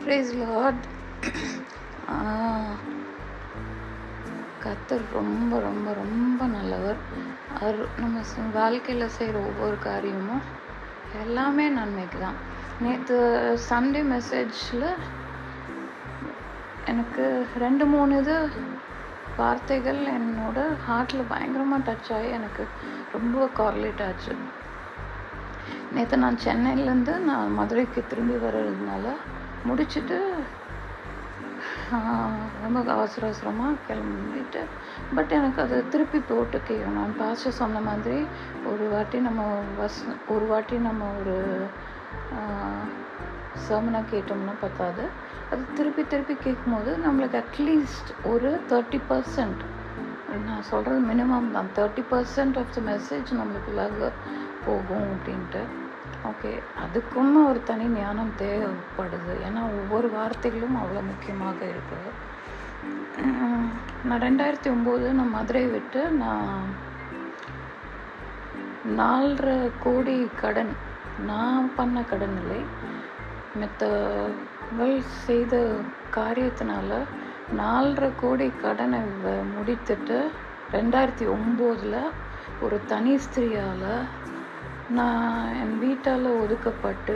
Price Lord. கர்த்தர் ரொம்ப ரொம்ப ரொம்ப நல்லவர். அவர் நம்ம வாழ்க்கையில் செய்கிற ஒவ்வொரு காரியமும் எல்லாமே நன்மைக்கு தான். நேற்று சண்டே மெசேஜில் எனக்கு 2-3 வார்த்தைகள் என்னோட ஹார்ட்டில் பயங்கரமாக டச் ஆகி எனக்கு ரொம்ப கார்லேட் ஆச்சு. நேற்று நான் சென்னையிலேருந்து நான் மதுரைக்கு திரும்பி வர்றதுனால முடிச்சுட்டு ரொம்ப அவசரமாக கிளம்பிட்டு, பட் எனக்கு அது திருப்பி போட்டு கேட்கணும். நான் பாஸ்டர் சொன்ன மாதிரி ஒரு வாட்டி நம்ம ஒரு சர்மனாக கேட்டோம்னா பத்தாது. அது திருப்பி கேட்கும்போது நம்மளுக்கு அட்லீஸ்ட் ஒரு 30%, நான் சொல்கிறது மினிமம் தான், 30% ஆஃப் த மெசேஜ் நம்மளுக்குள்ளாக போகும் அப்படின்ட்டு. ஓகே, அதுக்கும் ஒரு தனி ஞானம் தேவைப்படுது. ஏன்னா ஒவ்வொரு வார்த்தைகளும் அவ்வளோ முக்கியமாக இருக்குது. நான் 2009 நான் மதுரை விட்டு நான் 4.5 கோடி கடன், நான் பண்ண கடன் இல்லை, மற்றவர்கள் செய்த காரியத்தினால 4.5 கோடி கடனை முடித்துட்டு 2009 ஒரு தனி ஸ்திரியால் நான் என் வீட்டால் ஒதுக்கப்பட்டு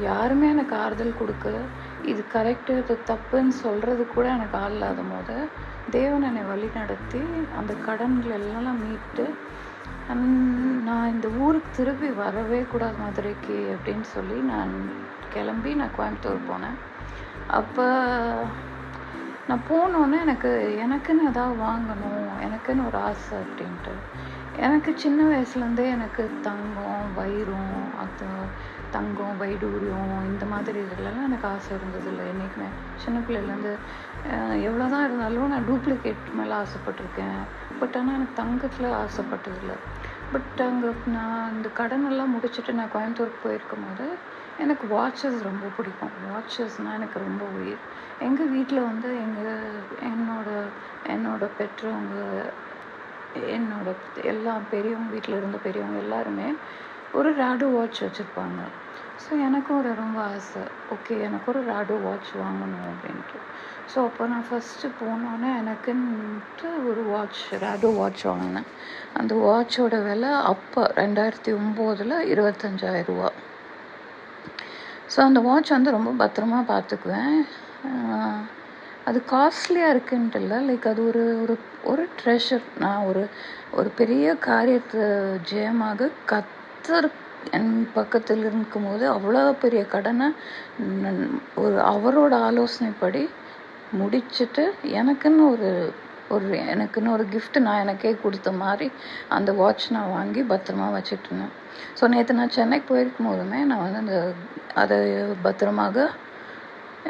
யாருமே எனக்கு ஆறுதல் கொடுக்க, இது கரெக்டு இது தப்புன்னு சொல்கிறது கூட எனக்கு ஆள் இல்லாத போது தேவன் என்னை வழி நடத்தி அந்த கடன்கள் எல்லாம் மீட்டு நான் இந்த ஊருக்கு திருப்பி வரவே கூடாது மதுரைக்கு அப்படின்னு சொல்லி நான் கிளம்பி நான் கோயம்புத்தூர் போனேன். அப்போ நான் போனோன்னே எனக்குன்னு எதாவது வாங்கணும், எனக்குன்னு ஒரு ஆசை அப்படின்ட்டு. எனக்கு சின்ன வயசுலேருந்தே எனக்கு தங்கம் வைடூரியம் இந்த மாதிரி இதெல்லாம் எனக்கு ஆசை இருந்ததில்லை. என்றைக்குமே சின்ன பிள்ளைலேருந்து எவ்வளோ தான் இருந்தாலும் நான் டூப்ளிகேட் மேலே ஆசைப்பட்டிருக்கேன். பட் ஆனால் எனக்கு தங்கத்தில் ஆசைப்பட்டதில்லை. பட் அங்கே நான் இந்த கடனெல்லாம் முடிச்சுட்டு நான் கோயம்புத்தூருக்கு போயிருக்கும் போது எனக்கு வாட்சஸ் ரொம்ப பிடிக்கும். வாட்சஸ்னால் எனக்கு ரொம்ப உயிர். எங்கள் வீட்டில் வந்து என்னோட பெற்றவங்க, என்னோட எல்லா பெரியவங்க, வீட்டில் இருந்த பெரியவங்க எல்லாருமே ஒரு ராடோ வாட்ச் வச்சுருப்பாங்க. ஸோ எனக்கும் ரொம்ப ஆசை, ஓகே எனக்கு ஒரு ராடோ வாட்ச் வாங்கணும் அப்படின்ட்டு. ஸோ அப்போ நான் ஃபஸ்ட்டு போனோன்னே எனக்குன்ட்டு ஒரு ராடோ வாட்ச் வாங்கினேன். அந்த வாட்சோட விலை அப்போ 2009 25,000 ரூபா. ஸோ அந்த வாட்ச் வந்து ரொம்ப பத்திரமா பார்த்துக்குவேன். அது காஸ்ட்லியாக இருக்குன்ட்டு இல்லை, லைக் அது ஒரு ட்ரெஷர். நான் ஒரு பெரிய காரியத்தை ஜெயமாக கர்த்தர் என் பக்கத்தில் இருக்கும்போது அவ்வளோ பெரிய கடனை அவரோட ஆலோசனைப்படி முடிச்சுட்டு எனக்குன்னு ஒரு கிஃப்ட் நான் எனக்கே கொடுத்த மாதிரி அந்த வாட்ச் நான் வாங்கி பத்திரமா வச்சுட்டு இருந்தேன். ஸோ நேற்று நான் சென்னைக்கு போயிருக்கும் போதுமே நான் வந்து அதை பத்திரமாக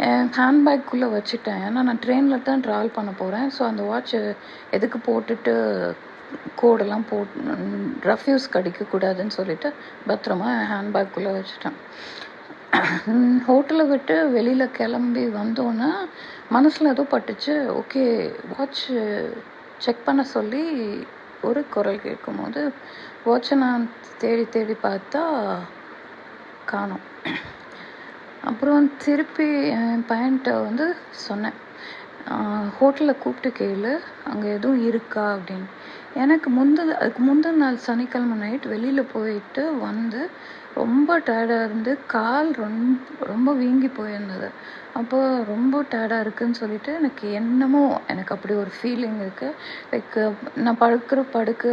என் ஹேண்ட்பேக்குள்ளே வச்சுட்டேன். ஏன்னா நான் ட்ரெயினில் தான் ட்ராவல் பண்ண போகிறேன். ஸோ அந்த வாட்ச் எதுக்கு போட்டுட்டு கோடெல்லாம் ரஃப்யூஸ் கடிக்கக்கூடாதுன்னு சொல்லிட்டு பத்திரமா என் ஹேண்ட்பேக்குள்ளே வச்சுட்டேன். ஹோட்டலை விட்டு வெளியில் கிளம்பி வந்தோன்னா மனசில் ஏதோ பட்டுச்சு. ஓகே, வாட்ச் செக் பண்ண சொல்லி ஒரு குரல் கேட்கும் போது வாட்சை நான் தேடி பார்த்தா காணோம். அப்புறம் திருப்பி என் பையன்கிட்ட வந்து சொன்னேன், ஹோட்டலில் கூப்பிட்டு கேளு அங்கே எதுவும் இருக்கா அப்படின்னு. அதுக்கு முந்தின நாள் சனிக்கிழமை நைட் வெளியில் போயிட்டு வந்து ரொம்ப டயர்டாக இருந்து கால் ரொம்ப வீங்கி போயிருந்தது. அப்போ ரொம்ப டயர்டாக இருக்குதுன்னு சொல்லிட்டு எனக்கு அப்படி ஒரு ஃபீலிங் இருக்குது. லைக் நான் படுக்க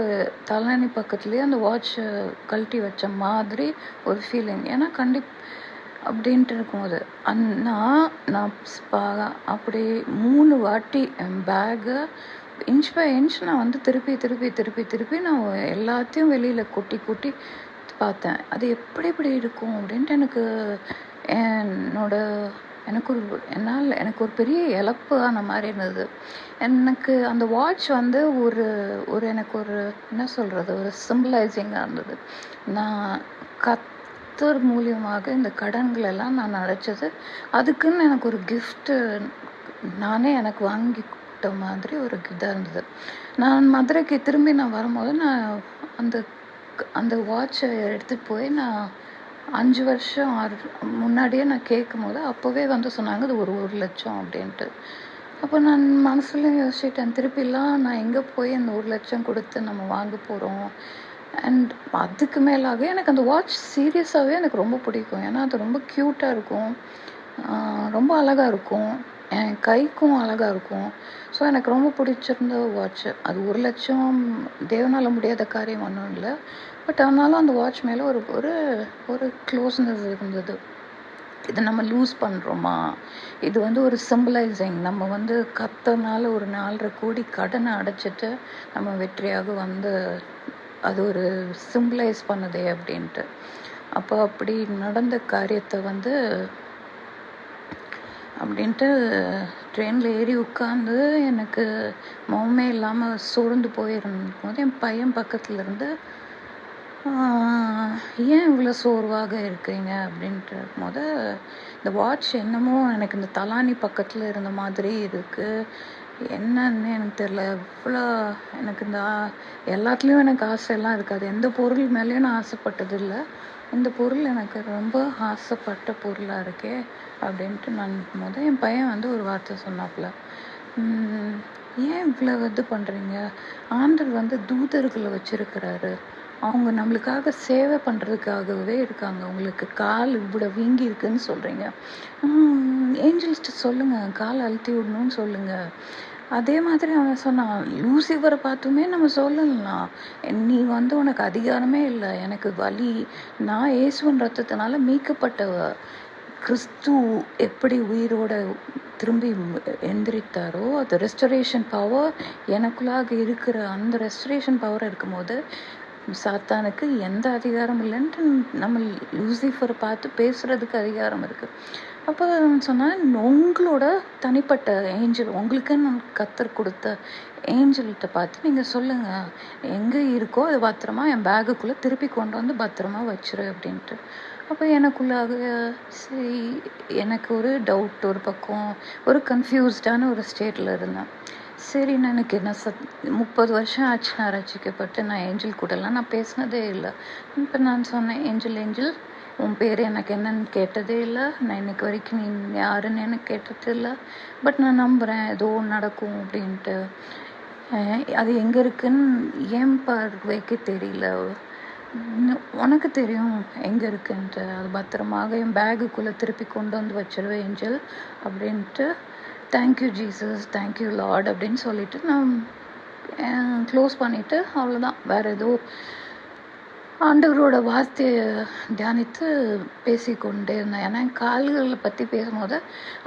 தலையணி பக்கத்துலேயே அந்த வாட்சை கழட்டி வச்ச மாதிரி ஒரு ஃபீலிங். ஏன்னா அப்படின்ட்டு இருக்கும்போது நான் அப்படி 3 வாட்டி என் பேக்கை இன்ச் பை இன்ச் நான் வந்து திருப்பி நான் எல்லாத்தையும் வெளியில் கொட்டி பார்த்தேன். அது எப்படி இருக்கும் அப்படின்ட்டு எனக்கு ஒரு பெரிய இழப்பு ஆன மாதிரி இருந்தது. எனக்கு அந்த வாட்ச் வந்து எனக்கு என்ன சொல்கிறது, ஒரு சிம்பிளைசிங்காக இருந்தது. நான் கர்த்தர் மூலியமாக இந்த கடன்கள் எல்லாம் நான் அடைச்சது, அதுக்குன்னு எனக்கு ஒரு கிஃப்ட்டு நானே எனக்கு வாங்கிக்கிட்ட மாதிரி ஒரு இதாக இருந்தது. நான் மதுரைக்கு திரும்பி நான் வரும்போது நான் அந்த வாட்சை எடுத்துகிட்டு போய் நான் 5 வருஷம் முன்னாடியே நான் கேட்கும்போது அப்போவே வந்து சொன்னாங்க அது ஒரு 1,00,000 அப்படின்ட்டு. அப்போ நான் மனசுல யோசிச்சிட்டேன், திருப்பிலாம் நான் எங்கே போய் அந்த 1,00,000 கொடுத்து நம்ம வாங்க போகிறோம். அண்ட் அதுக்கு மேலாக எனக்கு அந்த வாட்ச் சீரியஸாகவே எனக்கு ரொம்ப பிடிக்கும். ஏன்னா அது ரொம்ப க்யூட்டாக இருக்கும், ரொம்ப அழகாக இருக்கும், என் கைக்கும் அழகாக இருக்கும். ஸோ எனக்கு ரொம்ப பிடிச்சிருந்த வாட்ச்சு. அது 1,00,000 தேவனால் முடியாத காரியம் ஒன்றும் இல்லை. பட் ஆனாலும் அந்த வாட்ச் மேலே ஒரு ஒரு ஒரு க்ளோஸ்னஸ் இருந்தது. இதை நம்ம லூஸ் பண்ணுறோமா, இது வந்து ஒரு சிம்பிளைசிங், நம்ம வந்து கர்த்தர்னால ஒரு 4.5 கோடி கடனை அடைச்சிட்டு நம்ம வெற்றியாக வந்து அது ஒரு சிம்பிளைஸ் பண்ணுதே அப்படின்ட்டு. அப்போ அப்படி நடந்த காரியத்தை வந்து அப்படின்ட்டு ட்ரெயினில் ஏறி உட்காந்து எனக்கு முகமே இல்லாமல் சோர்ந்து போயிருக்கும்போது என் பையன் பக்கத்தில் இருந்து ஏன் இவ்வளோ சோர்வாக இருக்கிறீங்க அப்படின்ட்டு போது, இந்த வாட்ச் என்னமோ எனக்கு இந்த தலானி பக்கத்தில் இருந்த மாதிரி இருக்குது, என்னன்னு எனக்கு தெரியல. இவ்வளோ எனக்கு இந்த எல்லாத்துலேயும் எனக்கு ஆசையெல்லாம் இருக்காது, எந்த பொருள் மேலேயும் நான் ஆசைப்பட்டதில்லை, இந்த பொருள் எனக்கு ரொம்ப ஆசைப்பட்ட பொருளாக இருக்கே அப்படின்ட்டு நான் போது என் பையன் வந்து ஒரு வார்த்தை சொன்னாப்புல, ஏன் இவ்வளோ இது பண்ணுறீங்க, ஆண்டவர் வந்து தூதர்களை வச்சுருக்கிறாரு, அவங்க நம்மளுக்காக சேவை பண்ணுறதுக்காகவே இருக்காங்க, உங்களுக்கு கால் இவ்வளோ வீங்கி இருக்குன்னு சொல்கிறீங்க, ஏஞ்சல்ஸ்ட்டு சொல்லுங்கள் கால் அழுத்தி விடணும்னு சொல்லுங்கள். அதே மாதிரி அவன் சொன்னான், லூசிஃபரை பார்த்துமே நம்ம சொல்லலாம், நீ வந்து உனக்கு அதிகாரமே இல்லை, எனக்கு வலி, நான் இயேசுவின் ரத்தத்தினால மீட்கப்பட்டவ, கிறிஸ்து எப்படி உயிரோட திரும்பி எந்திரித்தாரோ அது ரெஸ்டரேஷன் பவர் எனக்குள்ளாக இருக்கிற அந்த ரெஸ்டரேஷன் பவர் இருக்கும்போது சாத்தானுக்கு எந்த அதிகாரம் இல்லைன்ட்டு நம்ம லூசிஃபரை பார்த்து பேசுகிறதுக்கு அதிகாரம் இருக்குது. அப்போ சொன்னால் உங்களோட தனிப்பட்ட ஏஞ்சல், உங்களுக்குன்னு கர்த்தர் கொடுத்த ஏஞ்சல்கிட்ட பார்த்து நீங்கள் சொல்லுங்கள், எங்கே இருக்கோ அது பத்திரமா என் பேகுக்குள்ளே திருப்பி கொண்டு வந்து பத்திரமா வச்சிரு அப்படின்ட்டு. அப்போ எனக்குள்ளாக சரி, எனக்கு ஒரு டவுட், ஒரு பக்கம் ஒரு கன்ஃபியூஸ்டான ஒரு ஸ்டேட்டில் இருந்தேன். சரி, நான் எனக்கு என்ன 30 வருஷம் ஆச்சு நான் ரசிக்கப்பட்டு, நான் ஏஞ்சல் கூடலாம் நான் பேசினதே இல்லை. இப்போ நான் சொன்னேன், ஏஞ்சல் உன் பேர் எனக்கு என்னன்னு கேட்டதே இல்லை, நான் இன்னைக்கு வரைக்கும் நீ யாருன்னு எனக்கு கேட்டது இல்லை, பட் நான் நம்புகிறேன் ஏதோ நடக்கும் அப்படின்ட்டு. அது எங்கே இருக்குன்னு என் பார்வைக்கு தெரியல, உனக்கு தெரியும் எங்கே இருக்குன்ட்டு, அது பத்திரமாக என் பேகுக்குள்ளே திருப்பி கொண்டு வந்து வச்சிருவேன் ஏஞ்சல் அப்படின்ட்டு. தேங்க்யூ ஜீசஸ், தேங்க்யூ லார்ட் அப்படின்னு சொல்லிட்டு நான் க்ளோஸ் பண்ணிவிட்டு அவ்வளோதான். வேறு ஏதோ ஆண்டவரோட வார்த்தையை தியானித்து பேசிக்கொண்டே இருந்தேன். ஏன்னா கால்களை பற்றி பேசும்போது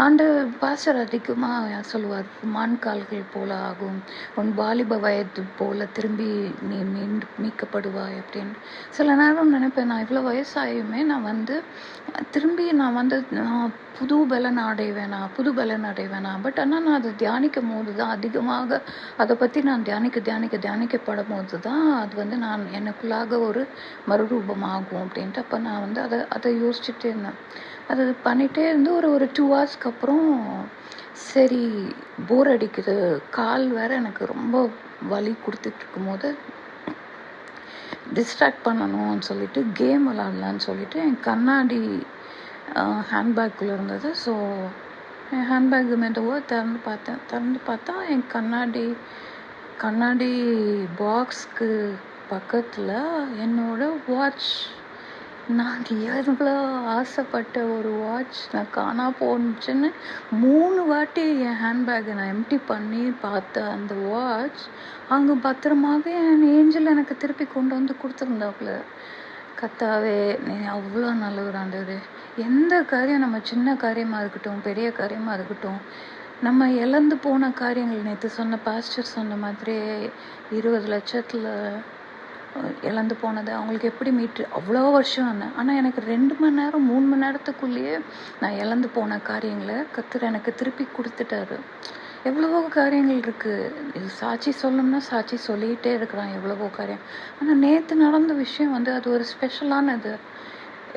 ஆண்டவர் பாஸ்டர் அதிகமாக சொல்லுவார், மான் கால்கள் போல ஆகும், உன் வாலிப வயது போல திரும்பி நீ மீட்கப்படுவாய் அப்படின்னு. சில நேரம் நினைப்பேன், நான் இவ்வளோ வயசாகியுமே நான் வந்து திரும்பி நான் வந்து புது பலன் அடைவேனா. பட் ஆனால் நான் அதை தியானிக்கும் போது தான் அதிகமாக அதை பற்றி நான் தியானிக்கப்படும் போது தான் அது வந்து நான் எனக்குள்ளாக ஒரு மறுரூபமாகும் அப்படின்ட்டு. அப்போ நான் வந்து அதை யோசிச்சுட்டே இருந்தேன். அது பண்ணிகிட்டே இருந்து ஒரு 2 ஹவர்ஸ்க்கு அப்புறம் சரி போர் அடிக்குது, கால் வேற எனக்கு ரொம்ப வலி கொடுத்துட்டு இருக்கும்போது டிஸ்ட்ராக்ட் பண்ணணும்னு சொல்லிட்டு கேம் விளாட்லான்னு சொல்லிட்டு என் கண்ணாடி ஹேண்ட்பேக்குள்ளே இருந்தது. ஸோ என் ஹேண்ட்பேக்கு மெதுவாக திறந்து பார்த்தா என் கண்ணாடி பாக்ஸ்க்கு பக்கத்தில் என்னோட வாட்ச், நான் எவ்வளோ ஆசைப்பட்ட ஒரு வாட்ச் நான் காணா போணுச்சுன்னு 3 வாட்டி என் ஹேண்ட்பேக்கை நான் எம்டி பண்ணி பார்த்தேன். அந்த வாட்ச் அங்கே பத்திரமாக என் ஏஞ்சல் எனக்கு திருப்பி கொண்டு வந்து கொடுத்துருந்தாப்புல. கர்த்தாவே, நீ அவ்வளோ நல்லவர் ஆண்டவரே. எந்த காரியம் நம்ம சின்ன காரியமாக இருக்கட்டும், பெரிய காரியமாக இருக்கட்டும், நம்ம இழந்து போன காரியங்கள், நேற்று சொன்ன பாஸ்டர் சொன்ன மாதிரி 20 லட்சத்தில் இழந்து போனது அவங்களுக்கு எப்படி மீட்டு அவ்வளோ வருஷம் ஆனேன். ஆனால் எனக்கு 2 மணி நேரம் 3 மணி நேரத்துக்குள்ளேயே நான் இழந்து போன காரியங்களை கர்த்தர் எனக்கு திருப்பி கொடுத்துட்டாரு. எவ்வளவோ காரியங்கள் இருக்குது, இது சாட்சி சொல்லணும்னா சாட்சி சொல்லிகிட்டே இருக்கிறான், எவ்வளவோ காரியம். ஆனால் நேற்று நடந்த விஷயம் வந்து அது ஒரு ஸ்பெஷலானது,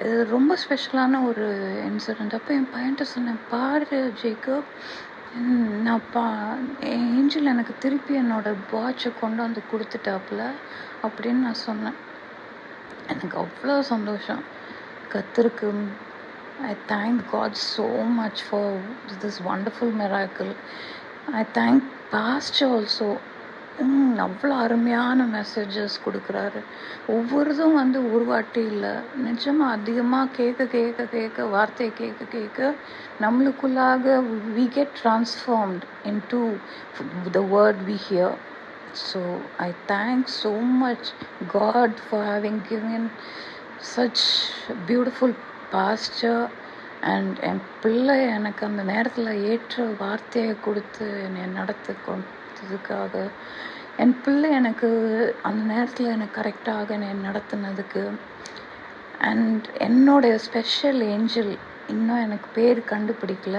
இது ரொம்ப ஸ்பெஷலான ஒரு இன்சிடெண்ட். அப்போ என் பையன்கிட்ட சொன்னேன், பாரு ஜேக்கப், நான் ஏஞ்சல் எனக்கு திருப்பி என்னோட வாட்சை கொண்டு வந்து கொடுத்துட்டாப்புல அப்படின்னு நான் சொன்னேன். எனக்கு அவ்வளோ சந்தோஷம். கர்த்தருக்கு I thank God so much for this wonderful miracle. I thank Pastor also. அவ்வளோ அருமையான மெசேஜஸ் கொடுக்குறாரு. ஒவ்வொருதும் வந்து ஒரு வாட்டி இல்லை, நிஜமாக அதிகமாக கேட்க கேட்க கேட்க வார்த்தையை கேட்க கேட்க நம்மளுக்குள்ளாக we get transformed into the word we hear. So I thank so much God for having given such beautiful pastor and என் பிள்ளை எனக்கு அந்த நேரத்தில் ஏற்ற வார்த்தையை கொடுத்து என்னை நடத்தி கொடுத்ததுக்காக, என் பிள்ளை எனக்கு அந்த நேரத்தில் எனக்கு கரெக்டாக என்னை நடத்தினதுக்கு, அண்ட் என்னோடைய ஸ்பெஷல் ஏஞ்சல் இன்னும் எனக்கு பேர் கண்டுபிடிக்கல.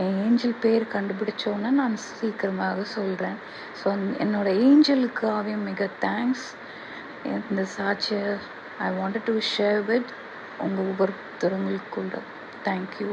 என் ஏஞ்சல் பேர் கண்டுபிடிச்சோன்னே நான் சீக்கிரமாக சொல்கிறேன். ஸோ என்னோடய ஏஞ்சலுக்காகவும் மிக தேங்க்ஸ். இந்த சாட்சியை I wanted to share with உங்கள் ஒவ்வொருத்தருங்களுக்குள்ள. தேங்க்யூ.